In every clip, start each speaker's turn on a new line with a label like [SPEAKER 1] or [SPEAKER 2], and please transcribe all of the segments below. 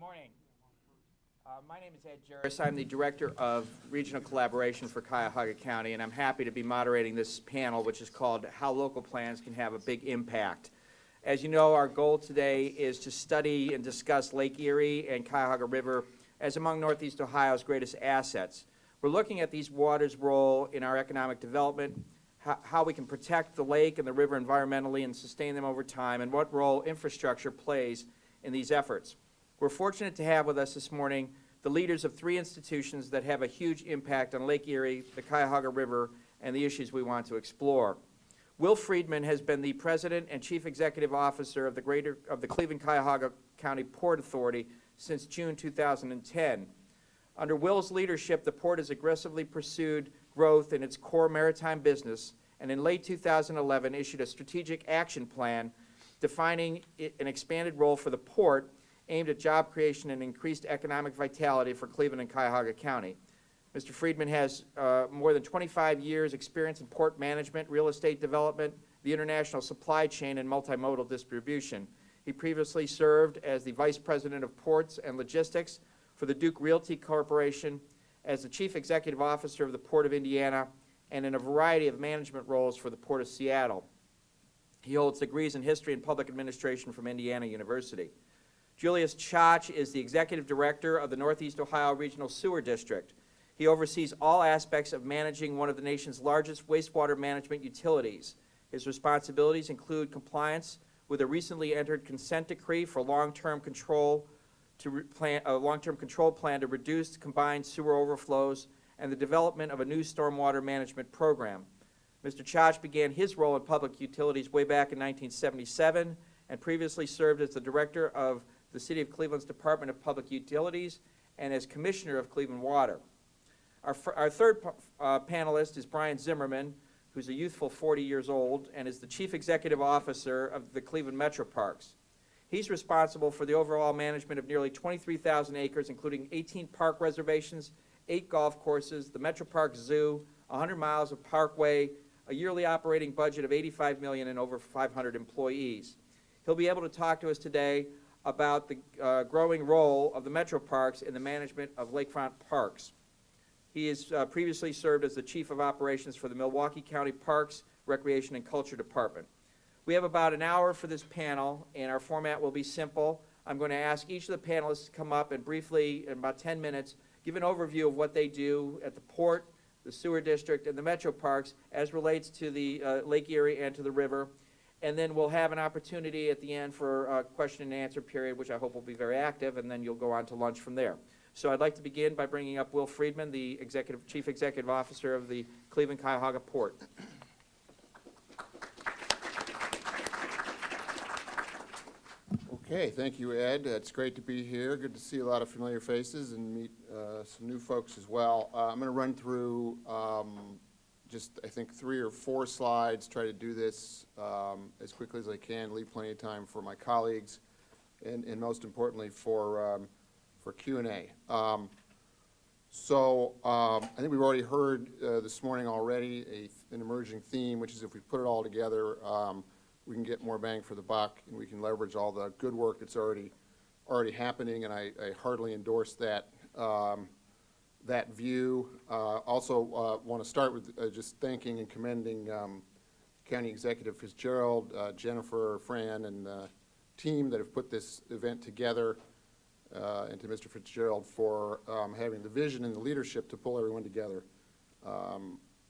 [SPEAKER 1] morning. My name is Ed Juris. I'm the Director of Regional Collaboration for Cuyahoga County, and I'm happy to be moderating this panel, which is called How Local Plans Can Have a Big Impact. As you know, our goal today is to study and discuss Lake Erie and Cuyahoga River as among Northeast Ohio's greatest assets. We're looking at these waters' role in our economic development, how we can protect the lake and the river environmentally and sustain them over time, and what role infrastructure plays in these efforts. We're fortunate to have with us this morning the leaders of three institutions that have a huge impact on Lake Erie, the Cuyahoga River, and the issues we want to explore. Will Friedman has been the President and Chief Executive Officer of the Cleveland-Cuyahoga County Port Authority since June 2010. Under Will's leadership, the port has aggressively pursued growth in its core maritime business, and in late 2011 issued a strategic action plan defining an expanded role for the port aimed at job creation and increased economic vitality for Cleveland and Cuyahoga County. Mr. Friedman has more than 25 years experience in port management, real estate development, the international supply chain, and multimodal distribution. He previously served as the Vice President of Ports and Logistics for the Duke Realty Corporation, as the Chief Executive Officer of the Port of Indiana, and in a variety of management roles for the Port of Seattle. He holds degrees in History and Public Administration from Indiana University. Julius Chach is the Executive Director of the Northeast Ohio Regional Sewer District. He oversees all aspects of managing one of the nation's largest wastewater management utilities. His responsibilities include compliance with a recently entered consent decree for long-term control plan to reduce combined sewer overflows and the development of a new stormwater management program. Mr. Chach began his role in public utilities way back in 1977 and previously served as the Director of the City of Cleveland's Department of Public Utilities and as Commissioner of Cleveland Water. Our third panelist is Brian Zimmerman, who's a youthful 40 years old and is the Chief Executive Officer of the Cleveland Metro Parks. He's responsible for the overall management of nearly 23,000 acres, including 18 park reservations, 8 golf courses, the Metro Park Zoo, 100 miles of parkway, a yearly operating budget of $85 million, and over 500 employees. He'll be able to talk to us today about the growing role of the Metro Parks in the management of lakefront parks. He has previously served as the Chief of Operations for the Milwaukee County Parks, Recreation, and Culture Department. We have about an hour for this panel, and our format will be simple. I'm going to ask each of the panelists to come up and briefly, in about 10 minutes, give an overview of what they do at the port, the sewer district, and the Metro Parks as relates to the Lake Erie and to the river. And then we'll have an opportunity at the end for a question and answer period, which I hope will be very active, and then you'll go on to lunch from there. So I'd like to begin by bringing up Will Friedman, the Chief Executive Officer of the Cleveland-Cuyahoga Port.
[SPEAKER 2] Okay, thank you, Ed. It's great to be here. Good to see a lot of familiar faces and meet some new folks as well. I'm going to run through just, I think, 3 or 4 slides, try to do this as quickly as I can, leave plenty of time for my colleagues, and most importantly for Q&A. I think we've already heard this morning already an emerging theme, which is if we put it all together, we can get more bang for the buck, and we can leverage all the good work that's already happening, and I heartily endorse that that view. Also want to start with just thanking and commending County Executive Fitzgerald, Jennifer, Fran, and the team that have put this event together, and to Mr. Fitzgerald for having the vision and the leadership to pull everyone together.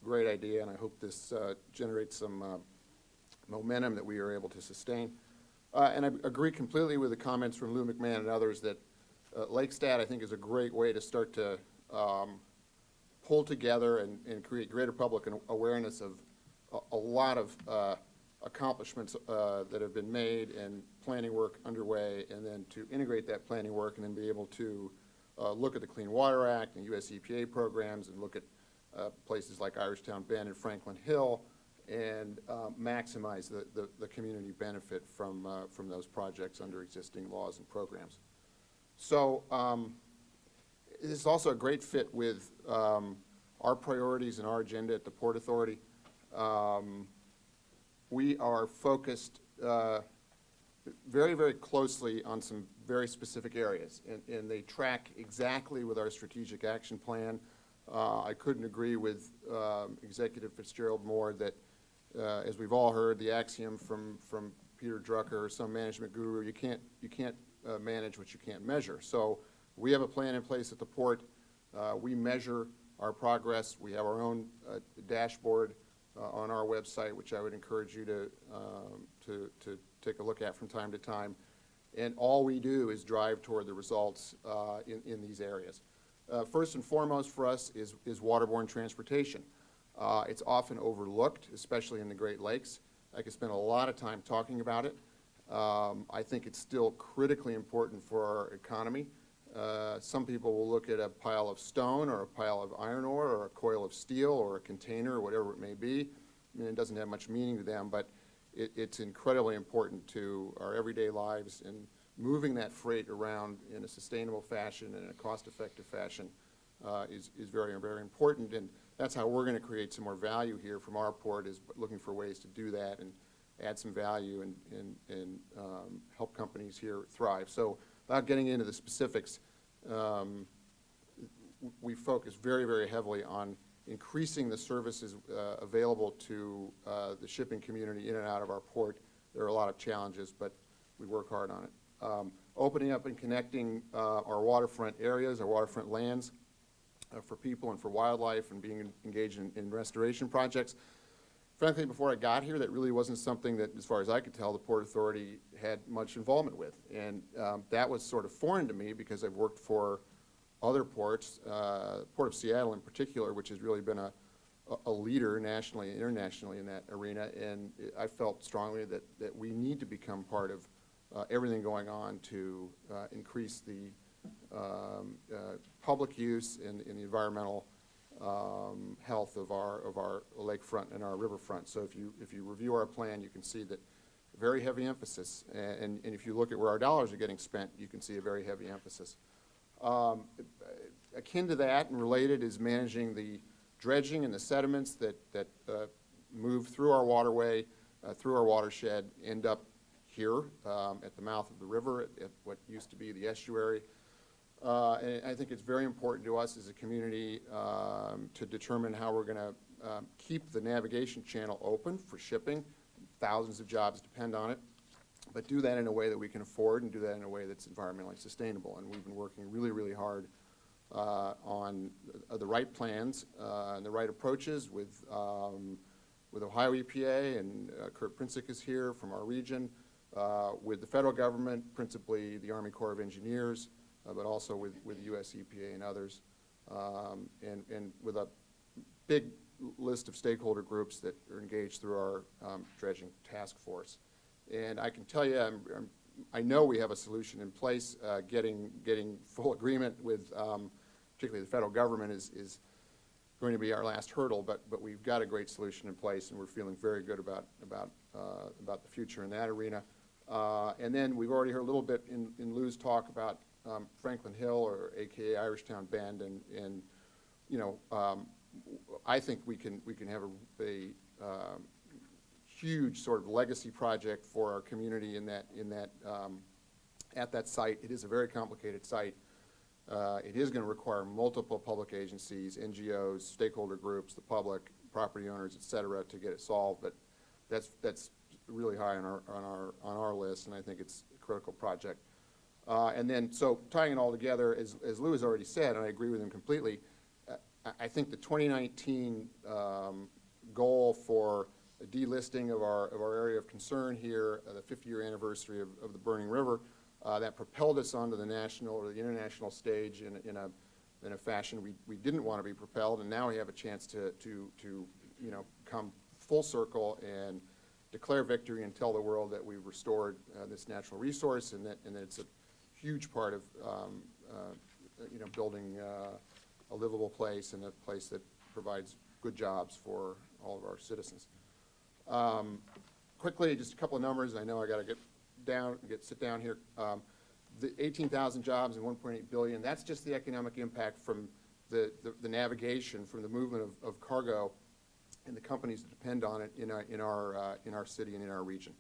[SPEAKER 2] Great idea, and I hope this generates some momentum that we are able to sustain. And I agree completely with the comments from Lou McMahon and others that LakeStat, I think, is a great way to start to pull together and create greater public awareness of a lot of accomplishments that have been made and planning work underway, and then to integrate that planning work and then be able to look at the Clean Water Act and US EPA programs and look at places like Irishtown Bend and Franklin Hill and maximize the community benefit from those projects under existing laws and programs. So this is also a great fit with our priorities and our agenda at the Port Authority. We are focused very, very closely on some very specific areas, and they track exactly with our strategic action plan. I couldn't agree with Executive Fitzgerald more that, as we've all heard, the axiom from Peter Drucker, some management guru, you can't manage what you can't measure. So we have a plan in place at the port. We measure our progress. We have our own dashboard on our website, which I would encourage you to take a look at from time to time. And all we do is drive toward the results in these areas. First and foremost for us is waterborne transportation. It's often overlooked, especially in the Great Lakes. I could spend a lot of time talking about it. I think it's still critically important for our economy. Some people will look at a pile of stone or a pile of iron ore or a coil of steel or a container or whatever it may be. I mean, it doesn't have much meaning to them, but it's incredibly important to our everyday lives, and moving that freight around in a sustainable fashion and in a cost-effective fashion is very, very important. And that's how we're going to create some more value here from our port, is looking for ways to do that and add some value and help companies here thrive. So without getting into the specifics, we focus very, very heavily on increasing the services available to the shipping community in and out of our port. There are a lot of challenges, but we work hard on it. Opening up and connecting our waterfront areas, our waterfront lands for people and for wildlife, and being engaged in restoration projects. Frankly, before I got here, that really wasn't something that, as far as I could tell, the Port Authority had much involvement with. And that was sort of foreign to me because I've worked for other ports, Port of Seattle in particular, which has really been a leader nationally and internationally in that arena. And I felt strongly that we need to become part of everything going on to increase the public use and the environmental health of our lakefront and our riverfront. So if you review our plan, you can see that very heavy emphasis, and if you look at where our dollars are getting spent, you can see a very heavy emphasis. Akin to that and related is managing the dredging and the sediments that move through our waterway, through our watershed, end up here at the mouth of the river, at what used to be the estuary. And I think it's very important to us as a community to determine how we're going to keep the navigation channel open for shipping. Thousands of jobs depend on it, but do that in a way that we can afford and do that in a way that's environmentally sustainable. And we've been working really, really hard on the right plans and the right approaches with Ohio EPA, and Kurt Princik is here from our region, with the federal government, principally the Army Corps of Engineers, but also with U.S. EPA and others, and with a big list of stakeholder groups that are engaged through our dredging task force. And I can tell you, I know we have a solution in place. Getting full agreement with particularly the federal government is going to be our last hurdle, but we've got a great solution in place, and we're feeling very good about the future in that arena. And then we've already heard a little bit in Lou's talk about Franklin Hill, or AKA Irishtown Bend, and you know, I think we can have a huge sort of legacy project for our community in that at that site. It is a very complicated site. It is going to require multiple public agencies, NGOs, stakeholder groups, the public, property owners, et cetera, to get it solved. But that's really high on our list, and I think it's a critical project. And then, so tying it all together, as Lou has already said, and I agree with him completely, I think the 2019 goal for a delisting of our area of concern here, the 50-year anniversary of the Burning River, that propelled us onto the national or the international stage in a fashion we didn't want to be propelled, and now we have a chance to you know, come full circle and declare victory and tell the world that we've restored this natural resource, and that it's a huge part of you know, building a livable place, and a place that provides good jobs for all of our citizens. Quickly, just a couple of numbers. I know I got to sit down here. The 18,000 jobs and 1.8 billion. That's just the economic impact from the navigation, from the movement of cargo, and the companies that depend on it in our city and in our region.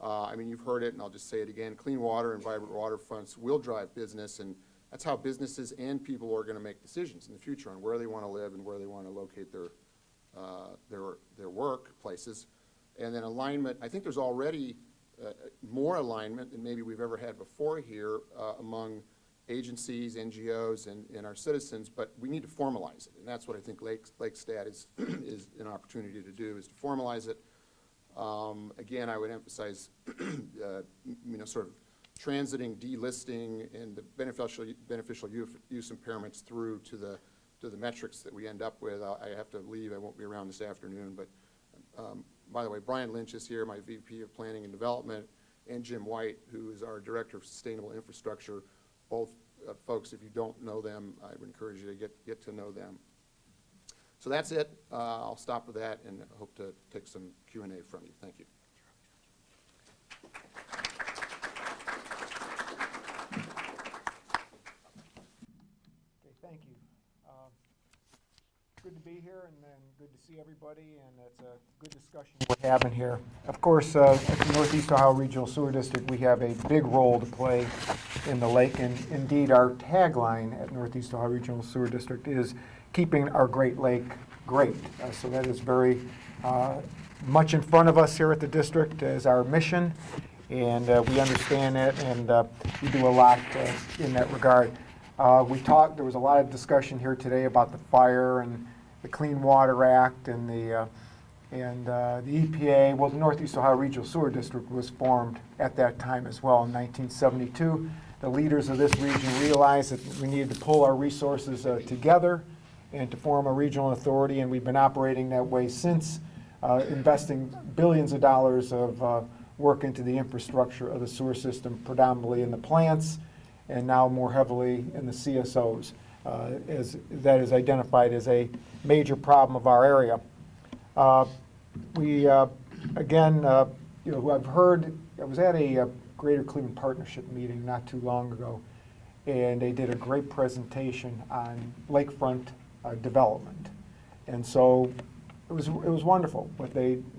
[SPEAKER 2] I mean, you've heard it, and I'll just say it again, clean water and vibrant waterfronts will drive business, and that's how businesses and people are going to make decisions in the future on where they want to live and where they want to locate their workplaces. And then alignment, I think there's already more alignment than maybe we've ever had before here among agencies, NGOs, and our citizens, but we need to formalize it, and that's what I think LakeStat is an opportunity to do, is to formalize it. Again, I would emphasize, sort of transiting, delisting, and the beneficial use impairments through to the metrics that we end up with. I have to leave. I won't be around this afternoon, but by the way, Brian Lynch is here, my VP of Planning and Development, and Jim White, who is our Director of Sustainable Infrastructure. Both folks, if you don't know them, I would encourage you to get to know them. So that's it. I'll stop with that, and I hope to take some Q&A from you. Thank you.
[SPEAKER 3] Okay, thank you. Good to be here, and good to see everybody, and it's a good discussion we're having here. Of course, at the Northeast Ohio Regional Sewer District, we have a big role to play in the lake, and indeed our tagline at Northeast Ohio Regional Sewer District is keeping our Great Lake great. So that is very much in front of us here at the district as our mission, and we understand it, and we do a lot in that regard. There was a lot of discussion here today about the fire and the Clean Water Act and the EPA. Well, the Northeast Ohio Regional Sewer District was formed at that time as well in 1972. The leaders of this region realized that we needed to pull our resources together and to form a regional authority, and we've been operating that way since, investing billions of dollars of work into the infrastructure of the sewer system, predominantly in the plants, and now more heavily in the CSOs, as that is identified as a major problem of our area. I've heard, I was at a Greater Cleveland Partnership meeting not too long ago, and they did a great presentation on lakefront development. And so it was wonderful, but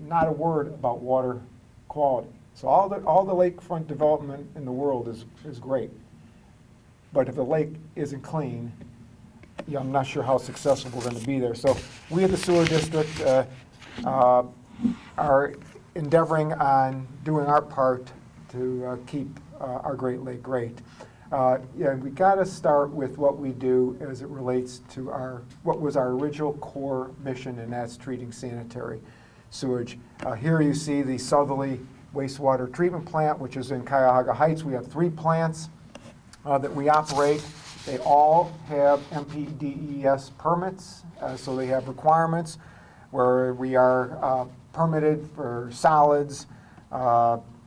[SPEAKER 3] not a word about water quality. So all the lakefront development in the world is great. But if the lake isn't clean, I'm not sure how successful we're going to be there. So we at the sewer district are endeavoring on doing our part to keep our Great Lake great. We got to start with what we do as it relates to what was our original core mission, and that's treating sanitary sewage. Here you see the Southerly Wastewater Treatment Plant, which is in Cuyahoga Heights. We have 3 plants that we operate. They all have MPDES permits, so they have requirements where we are permitted for solids,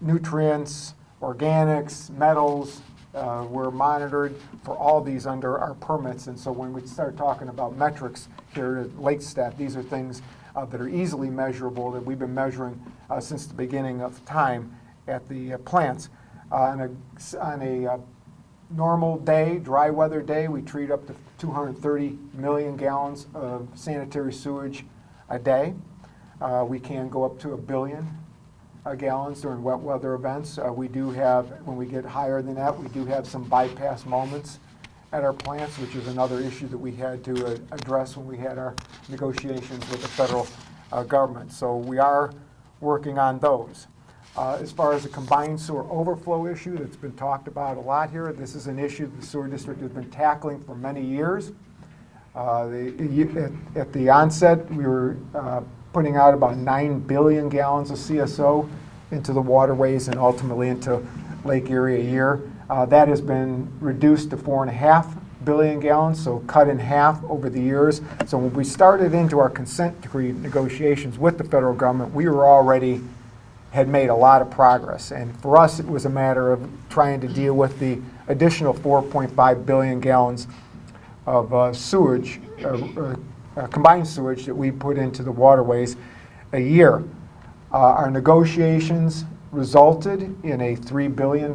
[SPEAKER 3] nutrients, organics, metals. We're monitored for all these under our permits, and so when we start talking about metrics here at LakeStat, these are things that are easily measurable that we've been measuring since the beginning of time at the plants. On a normal day, dry weather day, we treat up to 230 million gallons of sanitary sewage a day. We can go up to 1 billion gallons during wet weather events. We do have, when we get higher than that, we do have some bypass moments at our plants, which is another issue that we had to address when we had our negotiations with the federal government. So we are working on those. As far as the combined sewer overflow issue that's been talked about a lot here, this is an issue the sewer district has been tackling for many years. At the onset, we were putting out about 9 billion gallons of CSO into the waterways and ultimately into Lake Erie a year. That has been reduced to 4.5 billion gallons, so cut in half over the years. So when we started into our consent decree negotiations with the federal government, we were already had made a lot of progress. And for us, it was a matter of trying to deal with the additional 4.5 billion gallons of sewage, combined sewage that we put into the waterways a year. Our negotiations resulted in a $3 billion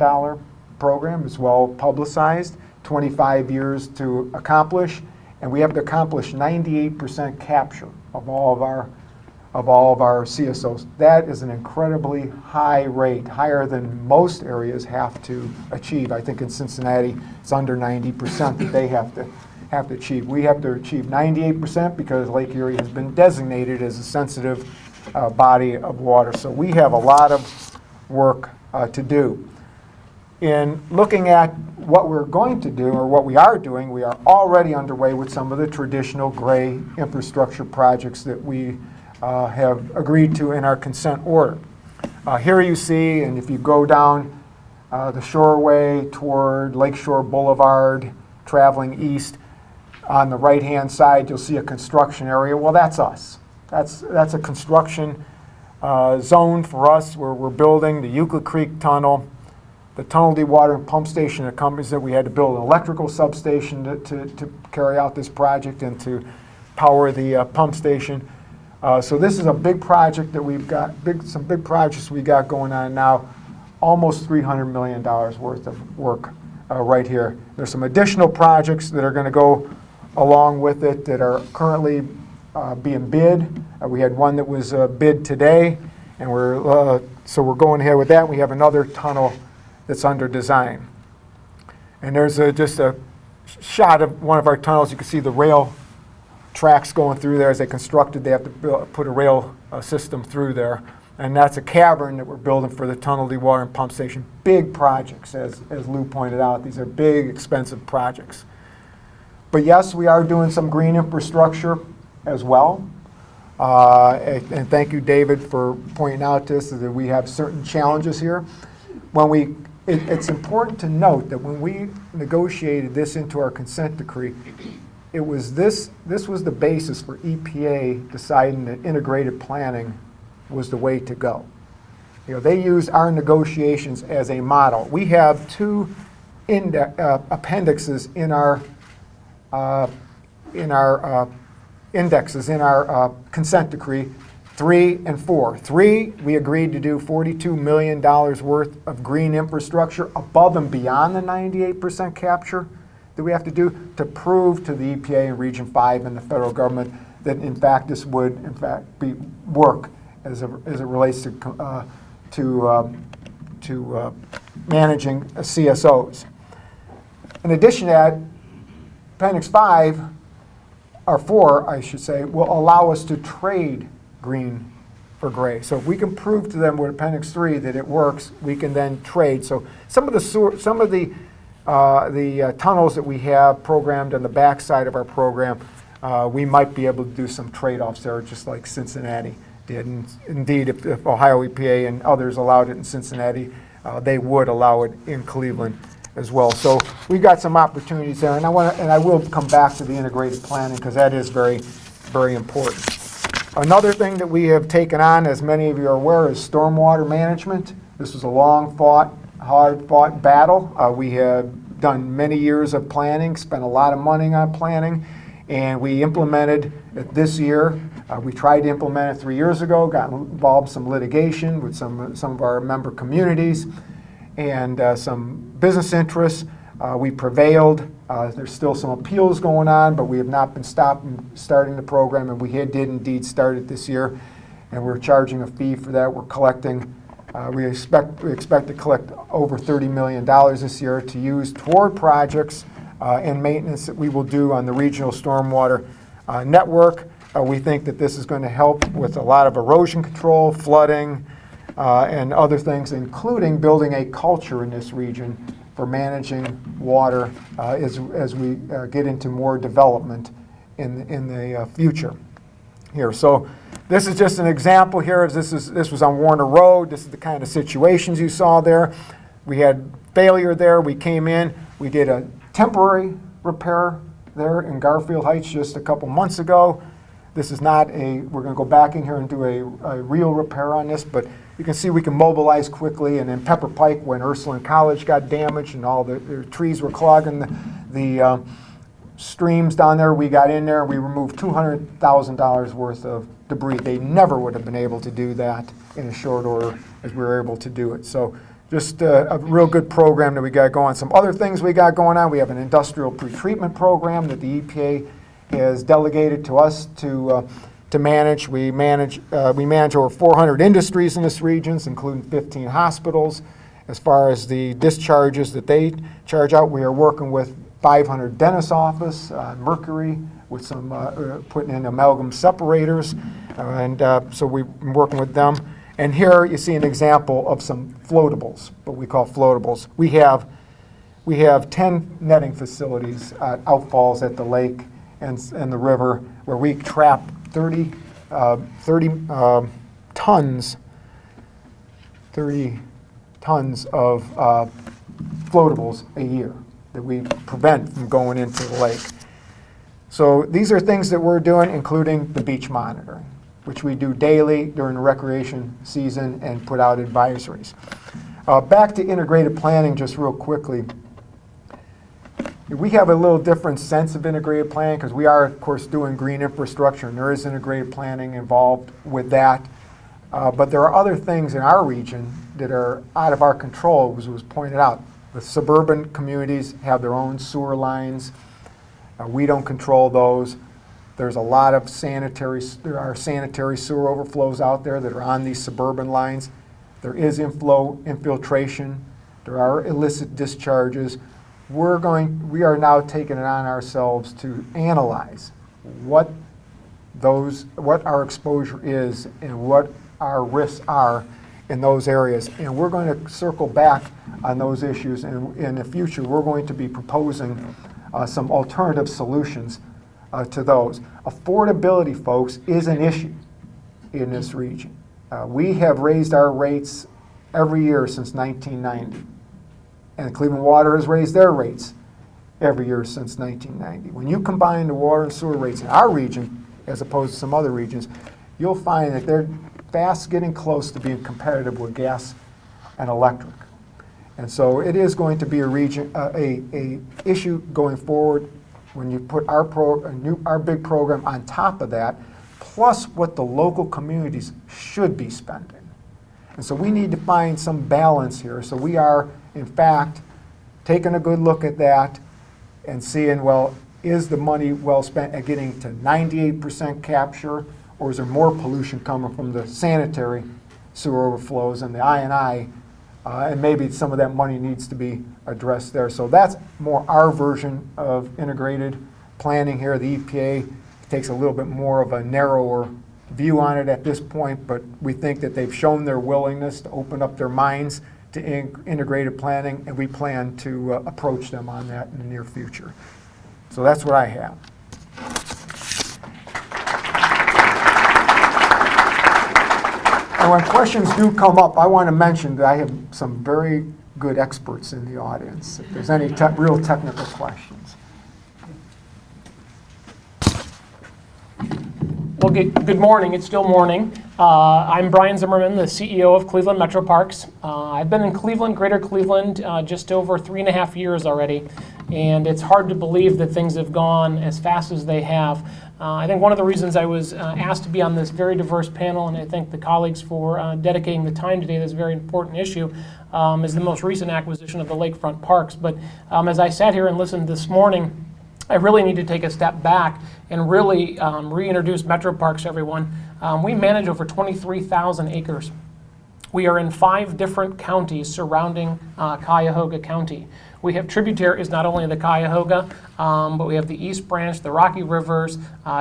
[SPEAKER 3] program. It's well publicized, 25 years to accomplish, and we have to accomplish 98% capture of all of our of all of our CSOs. That is an incredibly high rate, higher than most areas have to achieve. I think in Cincinnati, it's under 90% that they have to achieve. We have to achieve 98% because Lake Erie has been designated as a sensitive body of water. So we have a lot of work to do. In looking at what we're going to do, or what we are doing, we are already underway with some of the traditional gray infrastructure projects that we have agreed to in our consent order. Here you see, and if you go down the shoreway toward Lakeshore Boulevard, traveling east, on the right-hand side, you'll see a construction area. Well, that's us. That's a construction zone for us where we're building the Euclid Creek Tunnel, the Tunnel Dewatering Pump Station. That companies that we had to build an electrical substation to carry out this project and to power the pump station. So this is a big project that we've got, some big projects we got going on now, almost $300 million worth of work right here. There's some additional projects that are going to go along with it that are currently being bid. We had one that was bid today, and so we're going ahead with that. We have another tunnel that's under design. And there's just a shot of one of our tunnels. You can see the rail tracks going through there as they constructed. They have to put a rail system through there. And that's a cavern that we're building for the Tunnel Dewatering Pump Station. Big projects, as Lou pointed out. These are big, expensive projects. But yes, we are doing some green infrastructure as well. And thank you, David, for pointing out this, that we have certain challenges here. It's important to note that when we negotiated this into our consent decree, this was the basis for EPA deciding that integrated planning was the way to go. You know, they used our negotiations as a model. We have two appendixes in our indexes in our consent decree, 3 and 4. 3, we agreed to do $42 million worth of green infrastructure above and beyond the 98% capture that we have to do to prove to the EPA and Region 5 and the federal government that in fact this would in fact work as it relates to managing CSOs. In addition to that, Appendix 5, or 4, I should say, will allow us to trade green for gray. So if we can prove to them with Appendix 3 that it works, we can then trade. So some of the tunnels that we have programmed on the back side of our program, we might be able to do some trade-offs there, just like Cincinnati did. And indeed, if Ohio EPA and others allowed it in Cincinnati, they would allow it in Cleveland as well. So we've got some opportunities there, and I will come back to the integrated planning because that is very, very important. Another thing that we have taken on, as many of you are aware, is stormwater management. This was a long-fought, hard-fought battle. We have done many years of planning, spent a lot of money on planning, and we implemented it this year. We tried to implement it 3 years ago, got involved in some litigation with some of our member communities and some business interests. We prevailed. There's still some appeals going on, but we have not been starting the program, and we did indeed start it this year, and we're charging a fee for that. We're collecting, we expect to collect over $30 million this year to use toward projects and maintenance that we will do on the regional stormwater network. We think that this is going to help with a lot of erosion control, flooding, and other things, including building a culture in this region for managing water as we get into more development in the future here. So this is just an example here. This was on Warner Road. This is the kind of situations you saw there. We had failure there. We came in. We did a temporary repair there in Garfield Heights just a couple months ago. This is not we're going to go back in here and do a real repair on this, but you can see we can mobilize quickly. And in Pepper Pike, when Ursuline College got damaged and all the trees were clogging the streams down there, we got in there. We removed $200,000 worth of debris. They never would have been able to do that in a short order as we were able to do it. So just a real good program that we got going. Some other things we got going on. We have an industrial pretreatment program that the EPA has delegated to us to to manage. We manage over 400 industries in this region, including 15 hospitals. As far as the discharges that they charge out, we are working with 500 dentist office, Mercury, with some putting in amalgam separators, so we're working with them. And here you see an example of some floatables, what we call floatables. We have 10 netting facilities at outfalls at the lake and the river where we trap 30 tons of floatables a year that we prevent from going into the lake. So these are things that we're doing, including the beach monitoring, which we do daily during the recreation season and put out advisories. Back to integrated planning just real quickly. We have a little different sense of integrated planning because we are, of course, doing green infrastructure, and there is integrated planning involved with that. But there are other things in our region that are out of our control, as was pointed out. The suburban communities have their own sewer lines. We don't control those. There's a lot of there are sanitary sewer overflows out there that are on these suburban lines. There is infiltration. There are illicit discharges. We are now taking it on ourselves to analyze what our exposure is and what our risks are in those areas. And we're going to circle back on those issues. And in the future, we're going to be proposing some alternative solutions to those. Affordability, folks, is an issue in this region. We have raised our rates every year since 1990. And Cleveland Water has raised their rates every year since 1990. When you combine the water and sewer rates in our region, as opposed to some other regions, you'll find that they're fast getting close to being competitive with gas and electric. And so it is going to be a issue going forward when you put our big program on top of that, plus what the local communities should be spending. And so we need to find some balance here. So we are, in fact, taking a good look at that and seeing, well, is the money well spent at getting to 98% capture, or is there more pollution coming from the sanitary sewer overflows and the I&I, and maybe some of that money needs to be addressed there. So that's more our version of integrated planning here. The EPA takes a little bit more of a narrower view on it at this point, but we think that they've shown their willingness to open up their minds to integrated planning, and we plan to approach them on that in the near future. So that's what I have. And when questions do come up, I want to mention that I have some very good experts in the audience, if there's any real technical questions.
[SPEAKER 4] Well, good morning. It's still morning. I'm Brian Zimmerman, the CEO of Cleveland Metro Parks. I've been in Cleveland, Greater Cleveland, just over 3.5 years already, and it's hard to believe that things have gone as fast as they have. I think one of the reasons I was asked to be on this very diverse panel, and I thank the colleagues for dedicating the time today to this very important issue, is the most recent acquisition of the lakefront parks. But as I sat here and listened this morning, I really need to take a step back and really reintroduce Metro Parks to everyone. We manage over 23,000 acres. We are in 5 different counties surrounding Cuyahoga County. We have tributaries not only of the Cuyahoga, but we have the East Branch, the Rocky Rivers,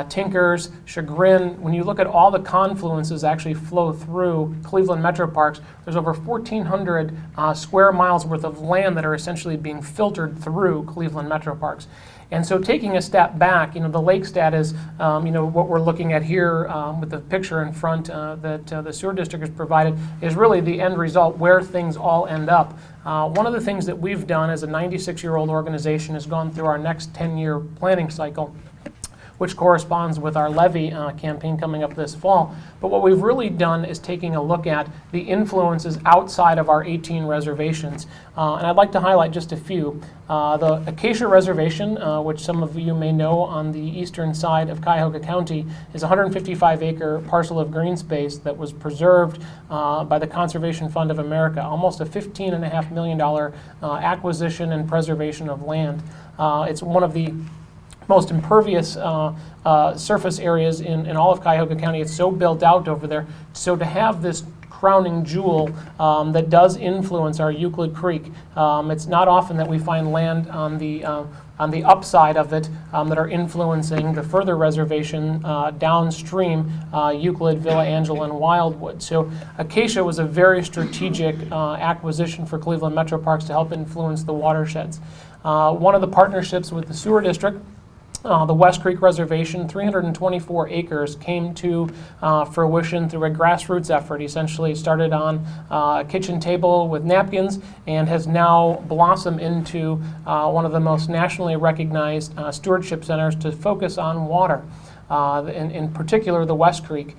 [SPEAKER 4] Tinkers, Chagrin. When you look at all the confluences actually flow through Cleveland Metro Parks, there's over 1,400 square miles worth of land that are essentially being filtered through Cleveland Metro Parks. And so taking a step back, the LakeStat is, what we're looking at here with the picture in front that the sewer district has provided is really the end result, where things all end up. One of the things that we've done as a 96-year-old organization is gone through our next 10-year planning cycle, which corresponds with our levy campaign coming up this fall. But what we've really done is taking a look at the influences outside of our 18 reservations. And I'd like to highlight just a few. The Acacia Reservation, which some of you may know on the eastern side of Cuyahoga County, is a 155-acre parcel of green space that was preserved by the Conservation Fund of America, almost a $15.5 million acquisition and preservation of land. It's one of the most impervious surface areas in all of Cuyahoga County. It's so built out over there. So to have this crowning jewel that does influence our Euclid Creek, it's not often that we find land on the upside of it that are influencing the further reservation downstream, Euclid, Villa Angela, and Wildwood. So Acacia was a very strategic acquisition for Cleveland Metro Parks to help influence the watersheds. One of the partnerships with the sewer district, the West Creek Reservation, 324 acres, came to fruition through a grassroots effort. Essentially started on a kitchen table with napkins and has now blossomed into one of the most nationally recognized stewardship centers to focus on water. In particular the West Creek,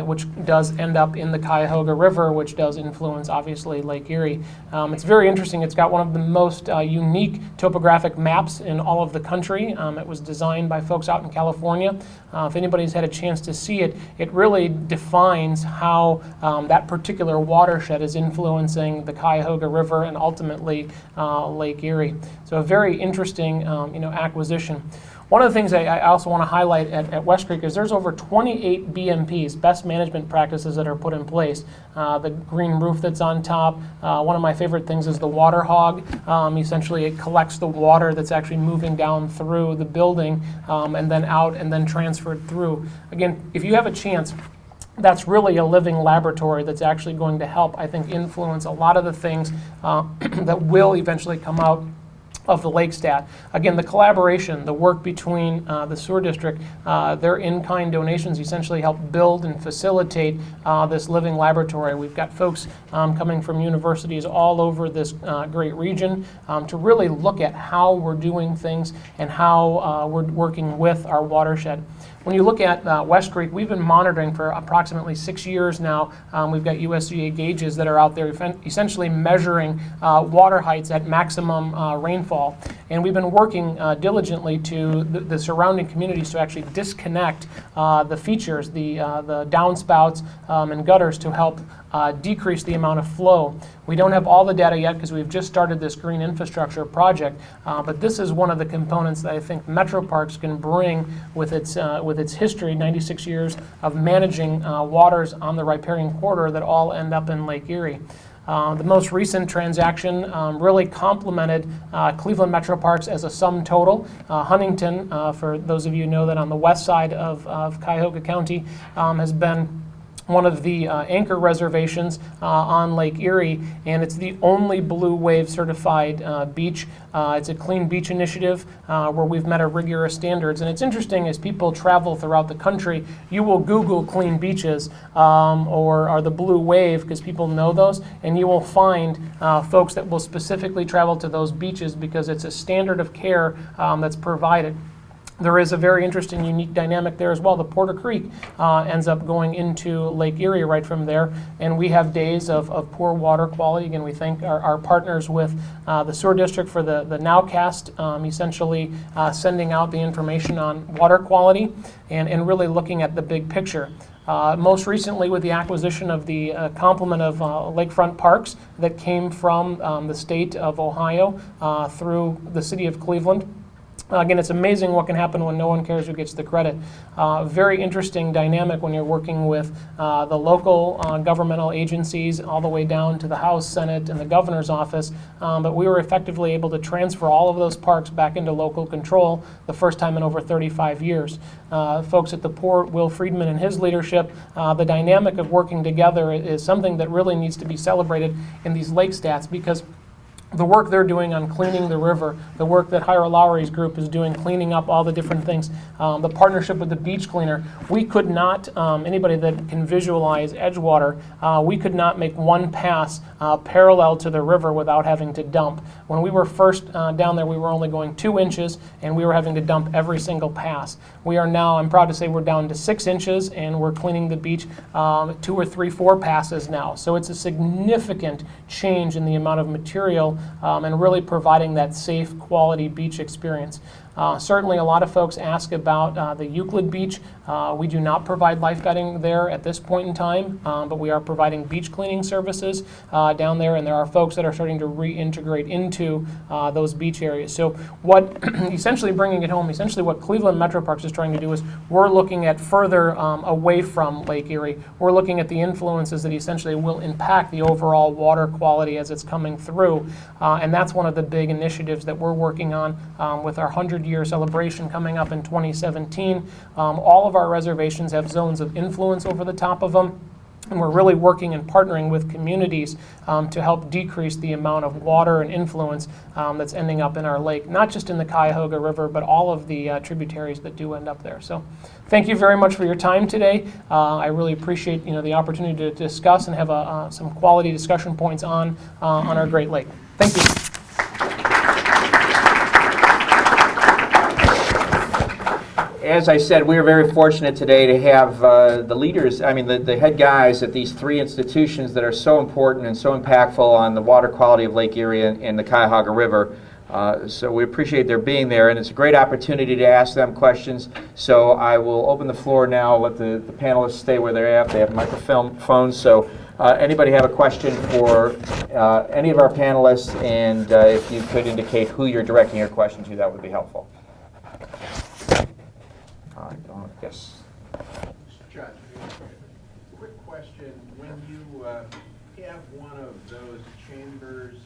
[SPEAKER 4] which does end up in the Cuyahoga River, which does influence, obviously, Lake Erie. It's very interesting. It's got one of the most unique topographic maps in all of the country. It was designed by folks out in California. If anybody's had a chance to see it, it really defines how that particular watershed is influencing the Cuyahoga River and ultimately Lake Erie. So a very interesting acquisition. One of the things I also want to highlight at West Creek is there's over 28 BMPs, best management practices, that are put in place. The green roof that's on top. One of my favorite things is the water hog. Essentially, it collects the water that's actually moving down through the building and then out and then transferred through. Again, if you have a chance, that's really a living laboratory that's actually going to help, I think, influence a lot of the things that will eventually come out of the LakeStat. Again, the collaboration, the work between the sewer district, their in-kind donations essentially help build and facilitate this living laboratory. We've got folks coming from universities all over this great region to really look at how we're doing things and how we're working with our watershed. When you look at West Creek, we've been monitoring for approximately 6 years now. We've got USDA gauges that are out there essentially measuring water heights at maximum rainfall. And we've been working diligently to the surrounding communities to actually disconnect the features, the downspouts and gutters to help decrease the amount of flow. We don't have all the data yet because we've just started this green infrastructure project, but this is one of the components that I think Metro Parks can bring with its history, 96 years of managing waters on the riparian corridor that all end up in Lake Erie. The most recent transaction really complemented Cleveland Metro Parks as a sum total. Huntington, for those of you who know that on the west side of Cuyahoga County, has been one of the anchor reservations on Lake Erie, and it's the only Blue Wave certified beach. It's a clean beach initiative where we've met our rigorous standards. And it's interesting, as people travel throughout the country, you will Google clean beaches or the Blue Wave, because people know those, and you will find folks that will specifically travel to those beaches because it's a standard of care that's provided. There is a very interesting, unique dynamic there as well. The Porter Creek ends up going into Lake Erie right from there, and we have days of poor water quality. Again, we thank our partners with the sewer district for the nowcast, essentially sending out the information on water quality and really looking at the big picture. Most recently with the acquisition of the complement of lakefront parks that came from the state of Ohio through the city of Cleveland. Again, it's amazing what can happen when no one cares who gets the credit. Very interesting dynamic when you're working with the local governmental agencies all the way down to the House, Senate, and the governor's office. But we were effectively able to transfer all of those parks back into local control the first time in over 35 years. Folks at the Port, Will Friedman and his leadership, the dynamic of working together is something that really needs to be celebrated in these lake stats, because the work they're doing on cleaning the river, the work that Hira Lowry's group is doing cleaning up all the different things, the partnership with the beach cleaner, we could not, anybody that can visualize Edgewater, we could not make one pass parallel to the river without having to dump. When we were first down there, we were only going 2 inches, and we were having to dump every single pass. We are now, I'm proud to say, we're down to 6 inches, and we're cleaning the beach 2 or 3, 4 passes now. So it's a significant change in the amount of material and really providing that safe, quality beach experience. Certainly, a lot of folks ask about the Euclid Beach. We do not provide lifeguarding there at this point in time, but we are providing beach cleaning services down there, and there are folks that are starting to reintegrate into those beach areas. So what, essentially bringing it home, essentially what Cleveland Metro Parks is trying to do is we're looking at further away from Lake Erie. We're looking at the influences that essentially will impact the overall water quality as it's coming through, and that's one of the big initiatives that we're working on with our 100-year celebration coming up in 2017. All of our reservations have zones of influence over the top of them. And we're really working and partnering with communities to help decrease the amount of water and influence that's ending up in our lake, not just in the Cuyahoga River, but all of the tributaries that do end up there. So thank you very much for your time today. I really appreciate the opportunity to discuss and have some quality discussion points on our Great Lake. Thank you.
[SPEAKER 1] As I said, we are very fortunate today to have the leaders, the head guys at these three institutions that are so important and so impactful on the water quality of Lake Erie and the Cuyahoga River. So we appreciate their being there, and it's a great opportunity to ask them questions. So I will open the floor now, let the panelists stay where they're at. They have microphones, so anybody have a question for any of our panelists, and if you could indicate who you're directing your question to, that would be helpful. Yes.
[SPEAKER 5] Mr. Judge, quick question. When you have one of those chambers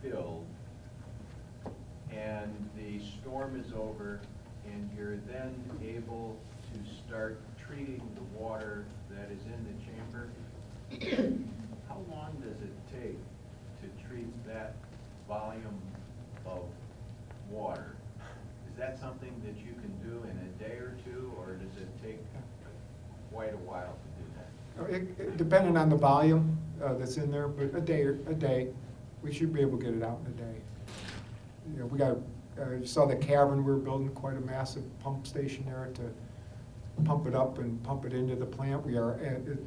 [SPEAKER 5] filled and the storm is over and you're then able to start treating the water that is in the chamber, how long does it take to treat that volume of water? Is that something that you can do in a day or two, or does it take quite a while to do that?
[SPEAKER 3] Depending on the volume that's in there, but a day, we should be able to get it out in a day. We got, you saw the cavern, we were building quite a massive pump station there to pump it up and pump it into the plant. We are,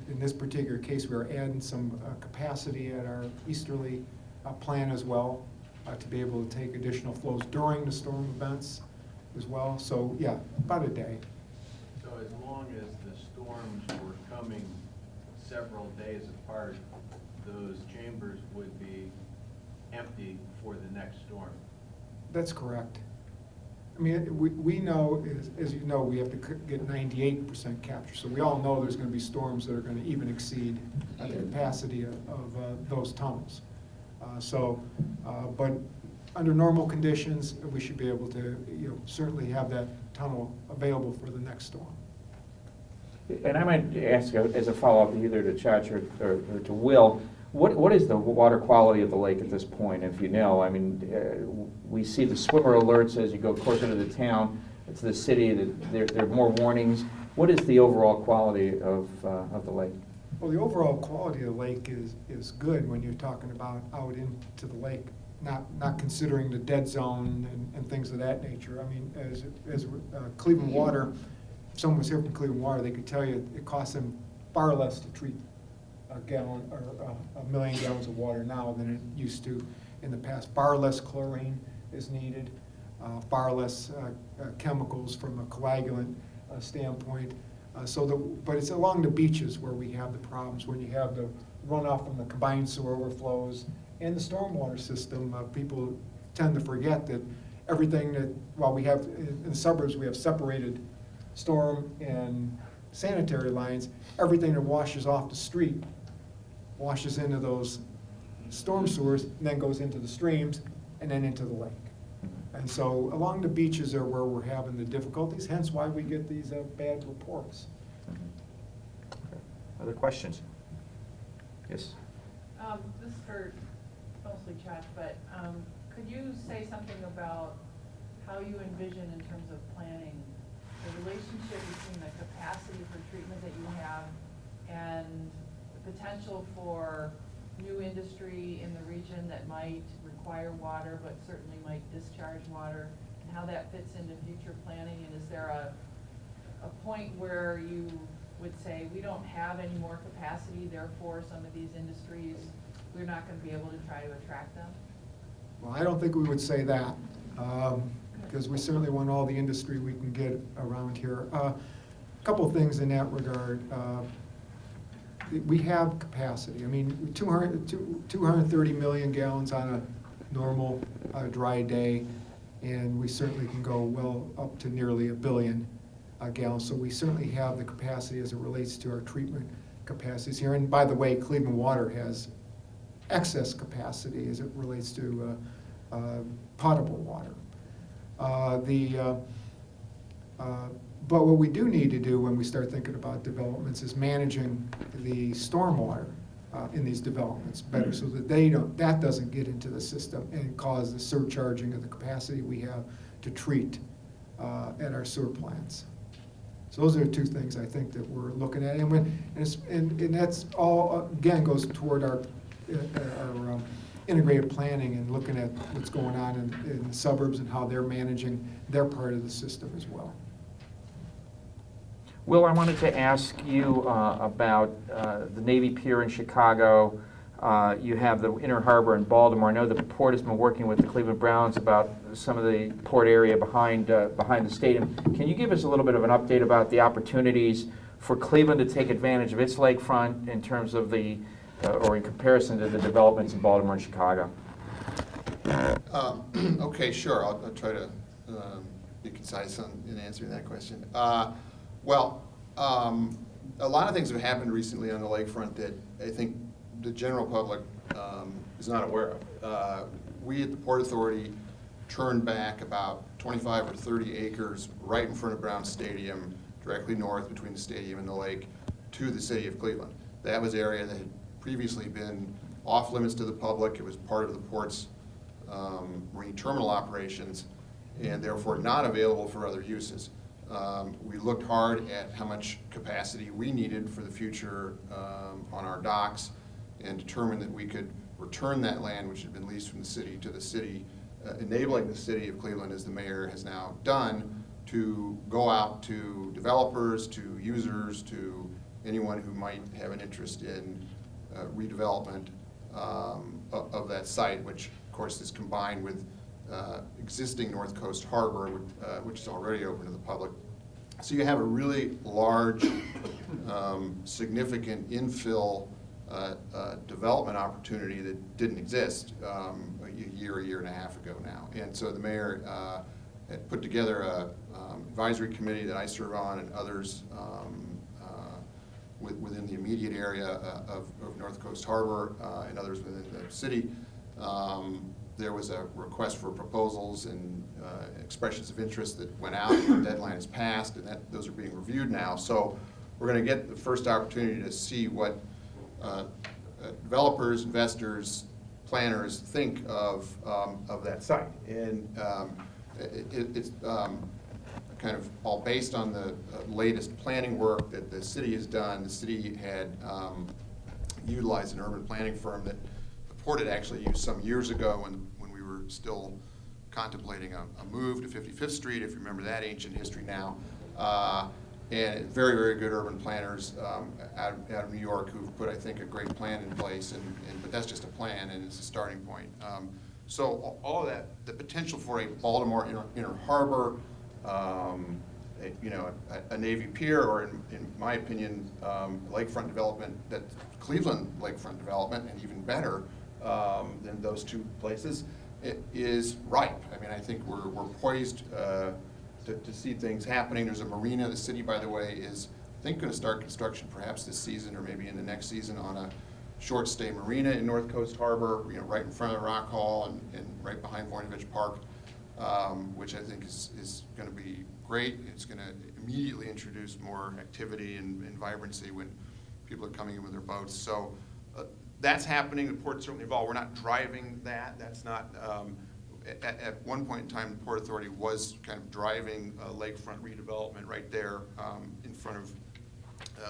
[SPEAKER 3] in this particular case, we are adding some capacity at our easterly plant as well to be able to take additional flows during the storm events as well. So yeah, about a day.
[SPEAKER 5] So as long as the storms were coming several days apart, those chambers would be empty for the next storm?
[SPEAKER 3] That's correct. I mean, we know, as you know, we have to get 98% capture. So we all know there's going to be storms that are going to even exceed the capacity of those tunnels. But under normal conditions, we should be able to, certainly have that tunnel available for the next storm.
[SPEAKER 1] And I might ask as a follow-up either to Chach or to Will, what is the water quality of the lake at this point, if you know? I mean, we see the swimmer alerts as you go closer to the town, to the city, that there are more warnings. What is the overall quality of the lake?
[SPEAKER 3] Well, the overall quality of the lake is good when you're talking about out into the lake, not considering the dead zone and things of that nature. I mean, as Cleveland Water, if someone was here from Cleveland Water, they could tell you it costs them far less to treat a gallon or a million gallons of water now than it used to in the past. Far less chlorine is needed, far less chemicals from a coagulant standpoint. But it's along the beaches where we have the problems, when you have the runoff from the combined sewer overflows and the stormwater system. People tend to forget that everything that, while we have, in the suburbs, we have separated storm and sanitary lines, everything that washes off the street washes into those storm sewers and then goes into the streams and then into the lake. And so along the beaches are where we're having the difficulties, hence why we get these bad reports.
[SPEAKER 1] Okay. Other questions? Yes.
[SPEAKER 6] This is for mostly Chach, but could you say something about how you envision in terms of planning the relationship between the capacity for treatment that you have and the potential for new industry in the region that might require water but certainly might discharge water, and how that fits into future planning? And is there a point where you would say, we don't have any more capacity, therefore some of these industries, we're not going to be able to try to attract them?
[SPEAKER 3] Well, I don't think we would say that. because we certainly want all the industry we can get around here. A couple things in that regard. We have capacity. I mean, 230 million gallons on a normal dry day, and we certainly can go well up to nearly 1 billion gallons. So we certainly have the capacity as it relates to our treatment capacities here. And by the way, Cleveland Water has excess capacity as it relates to potable water. But what we do need to do when we start thinking about developments is managing the stormwater in these developments better, so that that doesn't get into the system and cause the surcharging of the capacity we have to treat at our sewer plants. So those are the two things I think that we're looking at, and that's all again goes toward our integrated planning and looking at what's going on in the suburbs and how they're managing their part of the system as well.
[SPEAKER 1] Will, I wanted to ask you about the Navy Pier in Chicago. You have the Inner Harbor in Baltimore. I know the port has been working with the Cleveland Browns about some of the port area behind the stadium. Can you give us a little bit of an update about the opportunities for Cleveland to take advantage of its lakefront in terms of or in comparison to the developments in Baltimore and Chicago?
[SPEAKER 2] Okay, sure. I'll try to be concise in answering that question. Well, a lot of things have happened recently on the lakefront that I think the general public is not aware of. We at the Port Authority turned back about 25 or 30 acres right in front of Brown Stadium, directly north between the stadium and the lake, to the city of Cleveland. That was area that had previously been off limits to the public. It was part of the port's marine terminal operations, and therefore not available for other uses. We looked hard at how much capacity we needed for the future on our docks, and determined that we could return that land, which had been leased from the city, to the city, enabling the city of Cleveland, as the mayor has now done, to go out to developers, to users, to anyone who might have an interest in redevelopment of that site, which of course is combined with existing North Coast Harbor, which is already open to the public. So you have a really large, significant infill development opportunity that didn't exist a year and a half ago now. And so the mayor had put together a advisory committee that I serve on, and others within the immediate area of North Coast Harbor and others within the city. There was a request for proposals and expressions of interest that went out. The deadline is passed, and those are being reviewed now. So we're going to get the first opportunity to see what developers, investors, planners think of that site. And it's kind of all based on the latest planning work that the city has done. The city had utilized an urban planning firm that the port had actually used some years ago when we were still contemplating a move to 55th Street, if you remember that ancient history now. And very, very good urban planners out of New York who've put, I think, a great plan in place. But that's just a plan, and it's a starting point. So all of that, the potential for a Baltimore Inner Harbor, a Navy Pier, or in my opinion, lakefront development, that Cleveland lakefront development, and even better than those two places, it is ripe. I mean, I think we're poised to see things happening. There's a marina. The city, by the way, is, I think, going to start construction perhaps this season or maybe in the next season on a short stay marina in North Coast Harbor, right in front of the Rock Hall and right behind Voinovich Park, which I think is going to be great. It's going to immediately introduce more activity and vibrancy when people are coming in with their boats. So that's happening. The port's certainly involved. We're not driving that. That's not. At one point in time, the Port Authority was kind of driving lakefront redevelopment right there in front of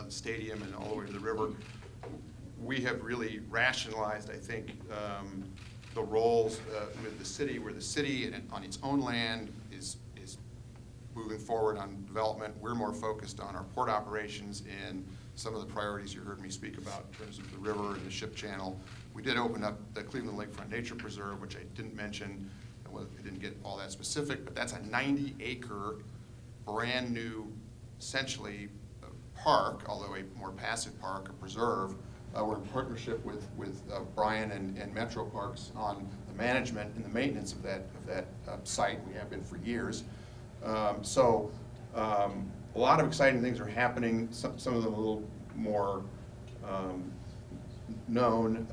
[SPEAKER 2] the stadium and all the way to the river. We have really rationalized, I think, the roles with the city, where the city on its own land is moving forward on development. We're more focused on our port operations and some of the priorities you heard me speak about in terms of the river and the ship channel. We did open up the Cleveland Lakefront Nature Preserve, which I didn't mention. It didn't get all that specific, but that's a 90-acre, brand-new, essentially, park, although a more passive park, a preserve. We're in partnership with Brian and Metro Parks on the management and the maintenance of that site. We have been for years. A lot of exciting things are happening. Some of them a little more known.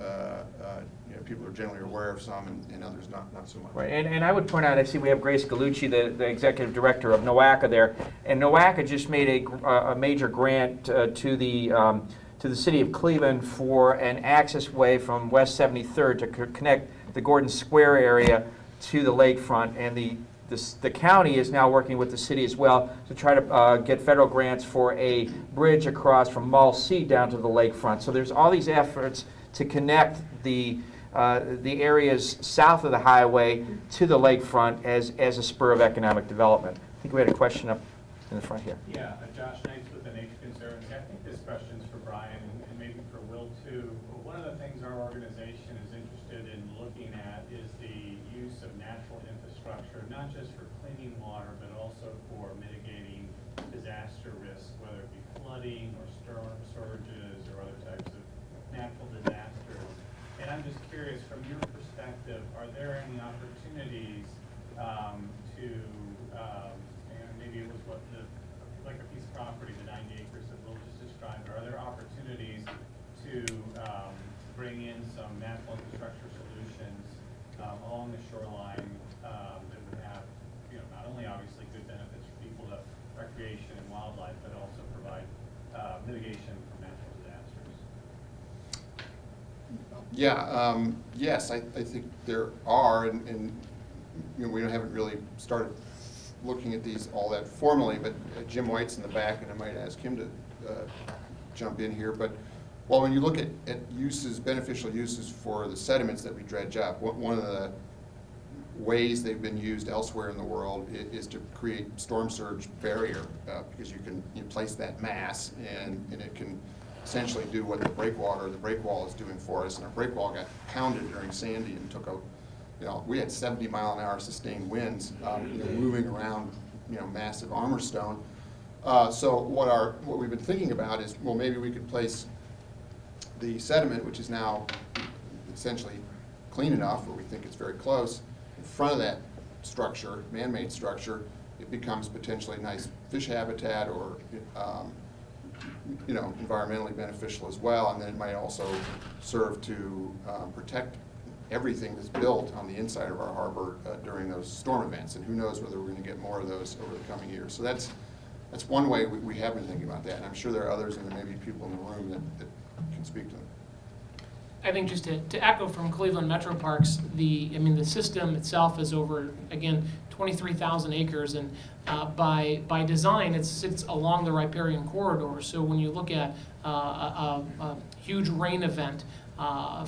[SPEAKER 2] People are generally aware of some, and others not so much.
[SPEAKER 1] Right, and I would point out, I see we have Grace Gallucci, the executive director of NOACA there, and NOACA just made a major grant to the city of Cleveland for an access way from West 73rd to connect the Gordon Square area to the lakefront, and the county is now working with the city as well to try to get federal grants for a bridge across from Mall C down to the lakefront. So there's all these efforts to connect the areas south of the highway to the lakefront as a spur of economic development. I think we had a question up in the front here.
[SPEAKER 7] Yeah, Josh Knights with the Nature Conservancy. I think this question's for Brian and maybe for Will too. One of the things our organization is interested in looking at is the use of natural infrastructure, not just for cleaning water, but also for mitigating disaster risk, whether it be flooding or storm surges or other types of natural disasters. And I'm just curious, from your perspective, are there any opportunities to, and maybe it was like a piece of property, the 90 acres that Will just described, are there opportunities to bring in some natural infrastructure solutions along the shoreline that would have, not only obviously good benefits for people to recreation and wildlife, but also provide mitigation from natural disasters?
[SPEAKER 2] Yeah, yes, I think there are, and we haven't really started looking at these all that formally, but Jim White's in the back, and I might ask him to jump in here. But when you look at uses, beneficial uses for the sediments that we dredge up, one of the ways they've been used elsewhere in the world is to create storm surge barrier, because you place that mass and it can essentially do what the break wall is doing for us. And our break wall got pounded during Sandy and took out, we had 70-mile-an-hour sustained winds, moving around, massive armor stone. So what we've been thinking about is, well, maybe we could place the sediment, which is now essentially clean enough, or we think it's very close, in front of that structure, man-made structure. It becomes potentially nice fish habitat, or environmentally beneficial as well, and then it might also serve to protect everything that's built on the inside of our harbor during those storm events, and who knows whether we're going to get more of those over the coming years. So that's one way we have been thinking about that, and I'm sure there are others, and there may be people in the room that can speak to them.
[SPEAKER 4] I think just to echo from Cleveland Metro Parks, the system itself is over, again, 23,000 acres, and by design, it sits along the riparian corridor. So when you look at a huge rain event,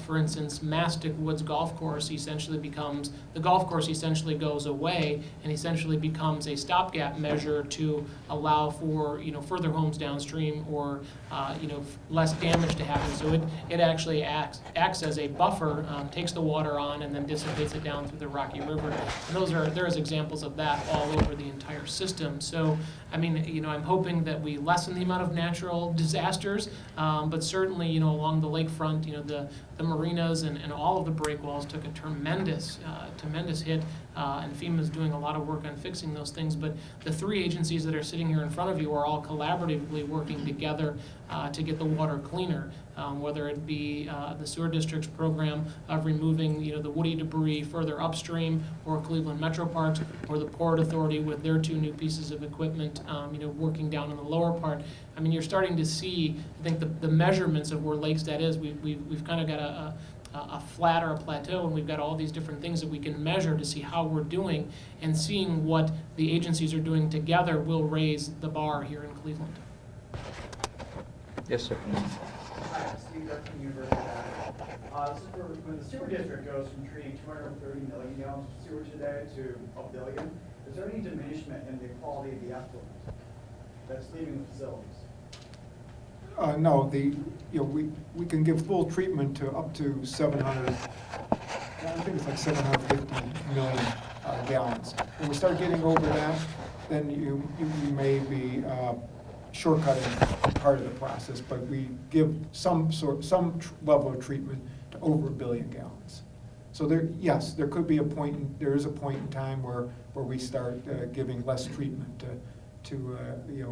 [SPEAKER 4] for instance, Mastic Woods Golf Course the golf course essentially goes away and essentially becomes a stopgap measure to allow for, further homes downstream or, less damage to happen. So it actually acts as a buffer, takes the water on and then dissipates it down through the Rocky River. And there's examples of that all over the entire system. So, I'm hoping that we lessen the amount of natural disasters, but certainly, along the lakefront, the marinas and all of the breakwalls took a tremendous hit, and FEMA's doing a lot of work on fixing those things. But the three agencies that are sitting here in front of you are all collaboratively working together to get the water cleaner, whether it be the sewer district's program of removing the woody debris further upstream, or Cleveland Metro Parks, or the Port Authority with their two new pieces of equipment, working down in the lower part. You're starting to see, I think, the measurements of where LakeStat is. We've kind of got a flat or a plateau, and we've got all these different things that we can measure to see how we're doing, and seeing what the agencies are doing together will raise the bar here in Cleveland.
[SPEAKER 1] Yes, sir.
[SPEAKER 8] Hi, Steve Duff from University of Nevada. This is for when the sewer district goes from treating 230 million gallons of sewer today to a billion, is there any diminishment in the quality of the effluent that's leaving the facilities?
[SPEAKER 3] No, we can give full treatment to up to 700 I think it's like 750 million gallons. When we start getting over that, then you may be shortcutting part of the process, but we give some level of treatment to over 1 billion gallons. So there, yes, there could be a point, there is a point in time where we start giving less treatment to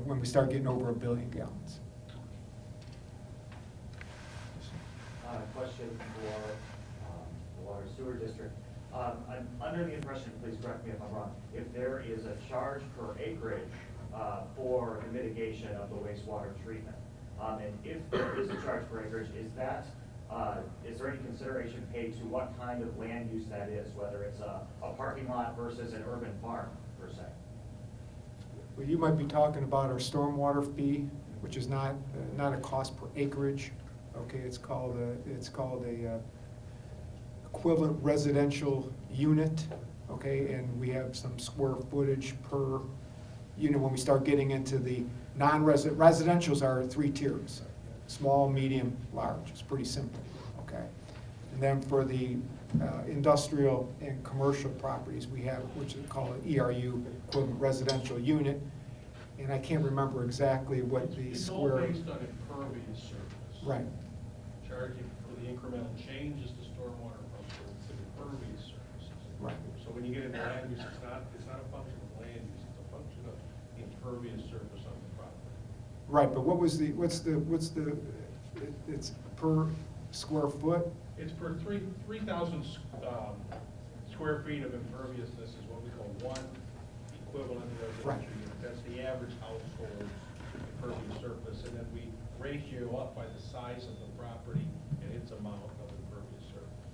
[SPEAKER 3] when we start getting over 1 billion gallons.
[SPEAKER 9] Question for the Water Sewer District. I'm under the impression, please correct me if I'm wrong, if there is a charge per acreage for the mitigation of the wastewater treatment, and if there is a charge per acreage, is there any consideration paid to what kind of land use that is, whether it's a parking lot versus an urban farm, per se?
[SPEAKER 3] Well, you might be talking about our stormwater fee, which is not a cost per acreage. Okay, it's called a equivalent residential unit. Okay, and we have some square footage per unit. When we start getting into the residentials are 3 tiers: small, medium, large. It's pretty simple. Okay, and then for the industrial and commercial properties, we have which is called an ERU, equivalent residential unit. And I can't remember exactly what the
[SPEAKER 10] It's
[SPEAKER 3] square.
[SPEAKER 10] all based on impervious surface.
[SPEAKER 3] Right.
[SPEAKER 10] Charging for the incremental changes to stormwater pumps, so it's impervious surfaces.
[SPEAKER 3] Right.
[SPEAKER 10] So when you get into land use, it's not a function of land use, it's a function of the impervious surface on the property.
[SPEAKER 3] Right, but it's per square foot?
[SPEAKER 10] It's per 3,000 square feet of imperviousness is what we call one equivalent
[SPEAKER 3] Right.
[SPEAKER 10] residential unit. That's the average household impervious surface, and then we ratio up by the size of the property and its amount of impervious surface.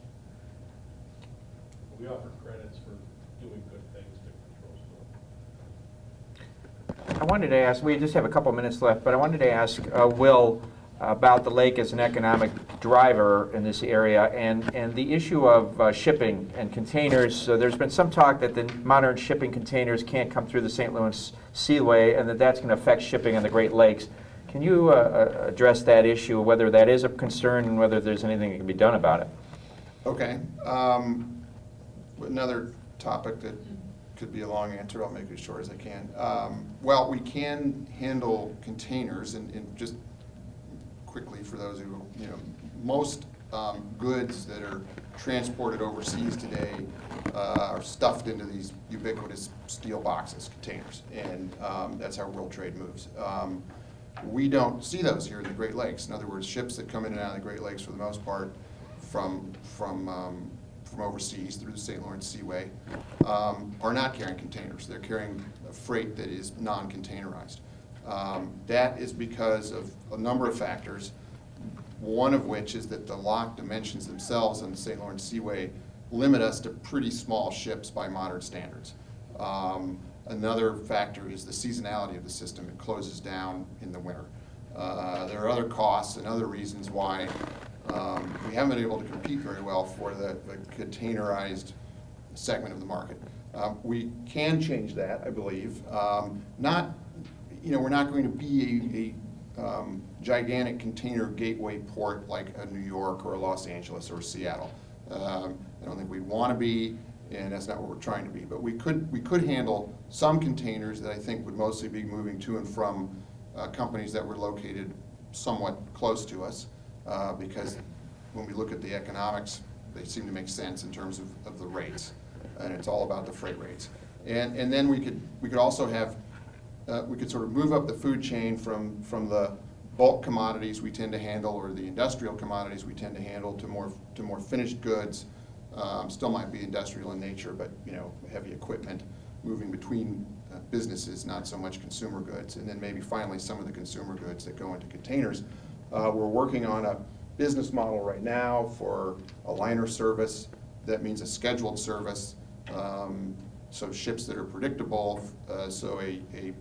[SPEAKER 10] We offer credits for doing good things to control storm.
[SPEAKER 1] I wanted to ask, we just have a couple minutes left, but I wanted to ask Will about the lake as an economic driver in this area and the issue of shipping and containers. So there's been some talk that the modern shipping containers can't come through the St. Louis Seaway and that's going to affect shipping on the Great Lakes. Can you address that issue, whether that is a concern and whether there's anything that can be done about it?
[SPEAKER 2] Okay. Another topic that could be a long answer, I'll make it as short as I can. Well, we can handle containers, and just quickly for those who, most goods that are transported overseas today are stuffed into these ubiquitous steel boxes, containers, and that's how world trade moves. We don't see those here in the Great Lakes. In other words, ships that come in and out of the Great Lakes for the most part from overseas through the St. Lawrence Seaway are not carrying containers. They're carrying a freight that is non-containerized. That is because of a number of factors, one of which is that the lock dimensions themselves on the St. Lawrence Seaway limit us to pretty small ships by modern standards. Another factor is the seasonality of the system. It closes down in the winter. There are other costs and other reasons why we haven't been able to compete very well for the containerized segment of the market. We can change that, I believe. We're not going to be a gigantic container gateway port like a New York or a Los Angeles or Seattle. I don't think we want to be, and that's not what we're trying to be. But we could handle some containers that I think would mostly be moving to and from companies that were located somewhat close to us, because when we look at the economics, they seem to make sense in terms of the rates, and it's all about the freight rates. And then we could also have we could sort of move up the food chain from the bulk commodities we tend to handle, or the industrial commodities we tend to handle, to more finished goods. Still might be industrial in nature, but heavy equipment moving between businesses, not so much consumer goods. And then maybe finally some of the consumer goods that go into containers. We're working on a business model right now for a liner service. That means a scheduled service, so ships that are predictable, so a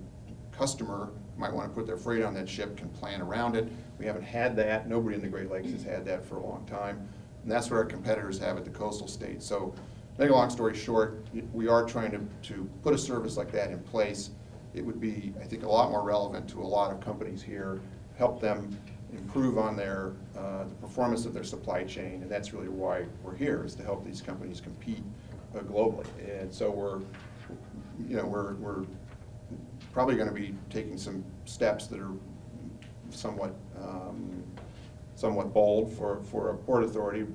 [SPEAKER 2] customer might want to put their freight on that ship, can plan around it. We haven't had that. Nobody in the Great Lakes has had that for a long time. And that's what our competitors have at the coastal states. So, make a long story short, we are trying to put a service like that in place. It would be, I think, a lot more relevant to a lot of companies here, help them improve on their, the performance of their supply chain, and that's really why we're here, is to help these companies compete globally. And so we're probably going to be taking some steps that are somewhat bold for a port authority,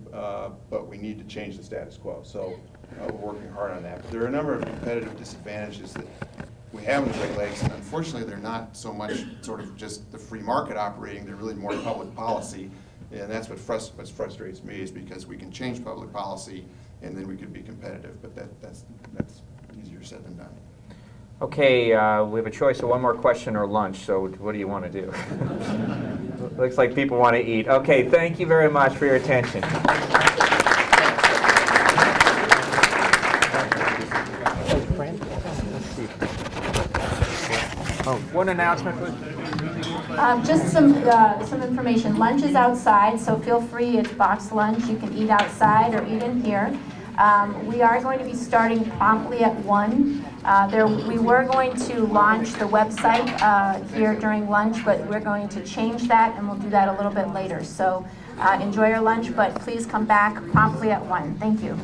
[SPEAKER 2] but we need to change the status quo. So we're working hard on that. But there are a number of competitive disadvantages that we have in the Great Lakes, and unfortunately they're not so much sort of just the free market operating, they're really more public policy. And that's what frustrates me, is because we can change public policy and then we could be competitive, but that's easier said than done.
[SPEAKER 1] Okay, we have a choice of one more question or lunch, so what do you want to do? Looks like people want to eat. Okay, thank you very much for your attention. Oh, one announcement.
[SPEAKER 11] Just some information. Lunch is outside, so feel free. It's boxed lunch. You can eat outside or eat in here. We are going to be starting promptly at 1. We were going to launch the website here during lunch, but we're going to change that, and we'll do that a little bit later. So enjoy your lunch, but please come back promptly at 1. Thank you.